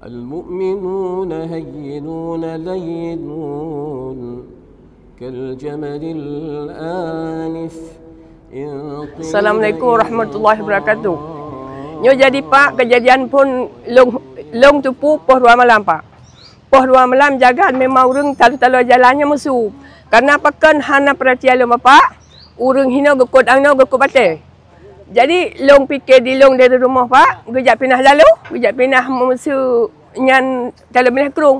المؤمنون هينون لينون كالجمل الآنف. Assalamualaikum warahmatullahi wabarakatuh. Nyo jadi pak kejadian pun long tupu poh 2 malam pak. Poh 2 malam jaga memang urang talu-talu jalannya musuh. Karena pakan hana perhatian lo pak. Urang hina gekut angno gekut bate. Jadi long fikir di long dari rumah pak, gejak pindah lalu, gejak pindah musuh nyan kalau pindah kerung.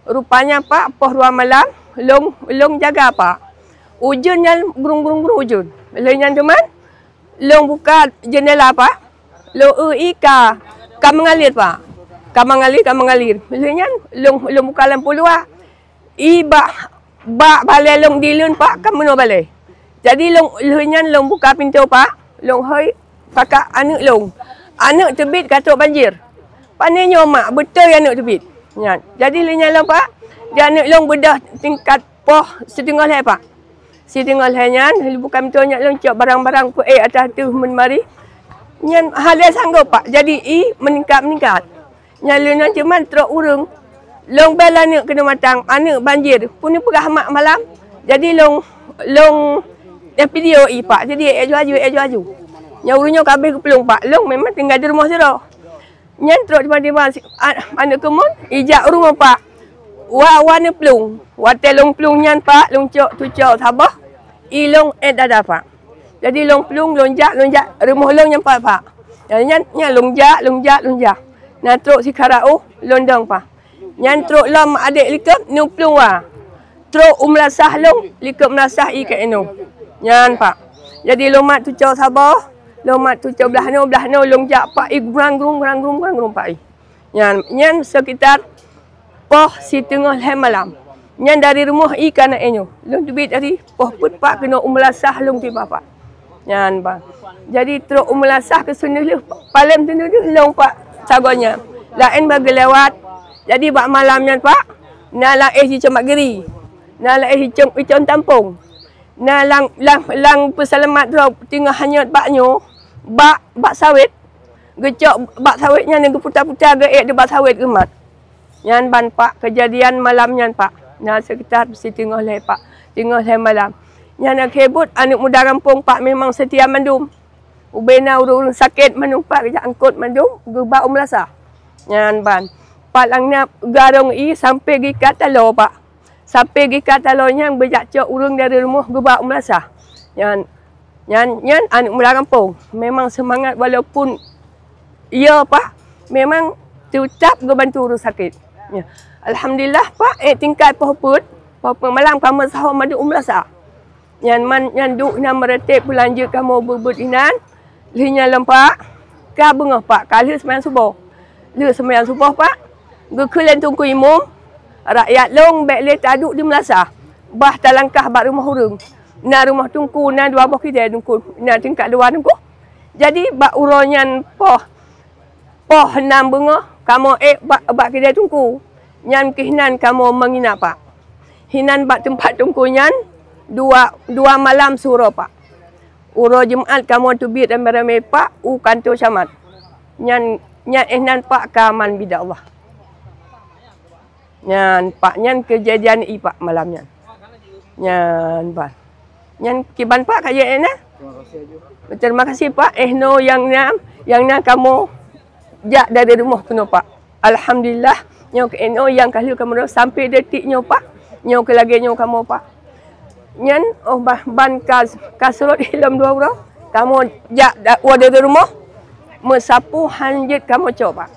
Rupanya pak poh 2 malam long jaga pak. Ujun yang gurung ujun. Lainnya cuman long buka jendela pak. Lo ika kam mengalir pak. Kam mengalir. Lainnya long buka lampu luar. Ba balai long dilun pak kam meno balai. Jadi lainnya long buka pintu pak. Long hoi kakak anak long. Anak terbit katuk banjir. Panenya mak betul anak terbit. Ya. Jadi lainnya long pak. Dia anak long bedah tingkat poh setengah lah pak. Setengah hanya bukan betul nak loncok barang-barang ku atas tu menmari. Nyan hal yang sanggup pak. Jadi meningkat. Nyalun cuman teruk urang. Long bela anak kena matang, anak banjir. Pun perah mak malam. Jadi long video pak. Jadi aju. Nya urangnya kabeh kepelung pak. Long memang tinggal di rumah sira. Nyan teruk tiba-tiba anak kemun ijak rumah pak. Warna pelung. Watel long pelung nyan pak, long cok tucok sabah. Ilong dada pak. Jadi long pelung, lonjak. Rumah long yang pak. Nyan lonjak. Nah teruk si karau, londong pak. Nyan teruk lam adik likap, nu pelung wa. Teruk melasah long, likap melasah kat eno. Nyan pak. Jadi long mat tucok sabah. Long mat tucok belah no, lonjak pak. Gerang pak. Nyan sekitar poh setengah malam. Nyan dari rumah ikan nak enyo. Long debit dari poh put pak kena umlasah long tiba pak. Nyan bang. Jadi teruk umlasah ke sini lu palem tu long pak sagonya. Lain bagi lewat. Jadi bak malam nyan pak. Nala cemak geri. Nala icon tampung. Nalang pesalamat tu tinggal hanya baknyo. Bak sawit. Gecok bak sawitnya ni putar-putar ge de bak sawit gemat. Nyan ban pak kejadian malam nyan pak. Nah sekitar setengah leh pak. Tengah leh malam. Nyan nak hebut anak muda kampung pak memang setia mandum. Ubena urang sakit mandum pak kejak angkut mandum gebak umlasa. Nyan ban. Pak langnya garong sampai gi katalo pak. Sampai gi katalonya bejak cok urang dari rumah gebak umlasa. Nyan anak muda kampung memang semangat walaupun ya pak memang tetap bantu urang sakit. Ya. Alhamdulillah pak tingkat pohon malam kamu sahur madu umlasa. Nyan duk nak meretip belanja kamu berbut inan. Linya lempak ka bengah pak kali sembahyang subuh. Lu sembahyang subuh pak. Gekulan tungku imum. Rakyat long bek le taduk di melasa. Bah talangkah bak rumah urang. Na rumah tungku na dua boh kita tungku. Na tingkat dua tungku. Jadi bak uronyan poh 6 bengah kamu bak kita tungku. Nyan kehinan kamu menginap pak. Hinan bak tempat tungku nyan dua malam surau pak. Uro Jumaat kamu tu biat ramai-ramai pak kantor camat. Nyan ihnan pak kaman bidak Allah. Nyan pak nyan kejadian pak malam nyan. Nyan ban. Nyan kiban pak kaya ena. Terima kasih pak. No yang kamu jak dari rumah kuno pak. Alhamdulillah. Nyo ke eno yang kali kamu sampai detiknya pak. Nyo ke lagi nyo kamu pak. Nyan ban kasrot hilam 2 orang. Kamu jak dari rumah. Mesapu hanjit kamu coba.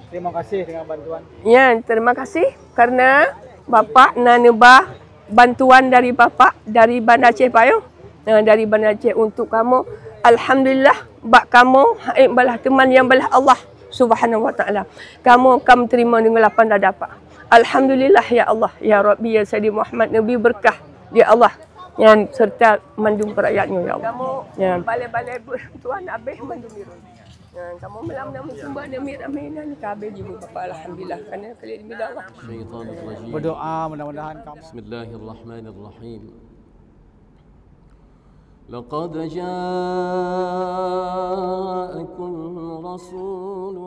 Terima kasih dengan bantuan. Nyan terima kasih karena bapak naneba bantuan dari bapak dari Bandar Aceh Payung. Dari Bandar Aceh untuk kamu. Alhamdulillah bak kamu balah teman yang balah Allah Subhanahu wa ta'ala. Kamu terima dengan lapang dada pak. Alhamdulillah ya Allah. Ya Rabbi ya Sayyidi Muhammad Nabi berkah. Ya Allah. Yang serta mandum rakyatnya ya Allah. Kamu balai-balai tuan abih mandum biru. Kamu malam-malam sembah demi aminan kabeh juga bapak alhamdulillah karena kali ini Allah. Berdoa mudah-mudahan kamu. Bismillahirrahmanirrahim. لقد جاءكم رسول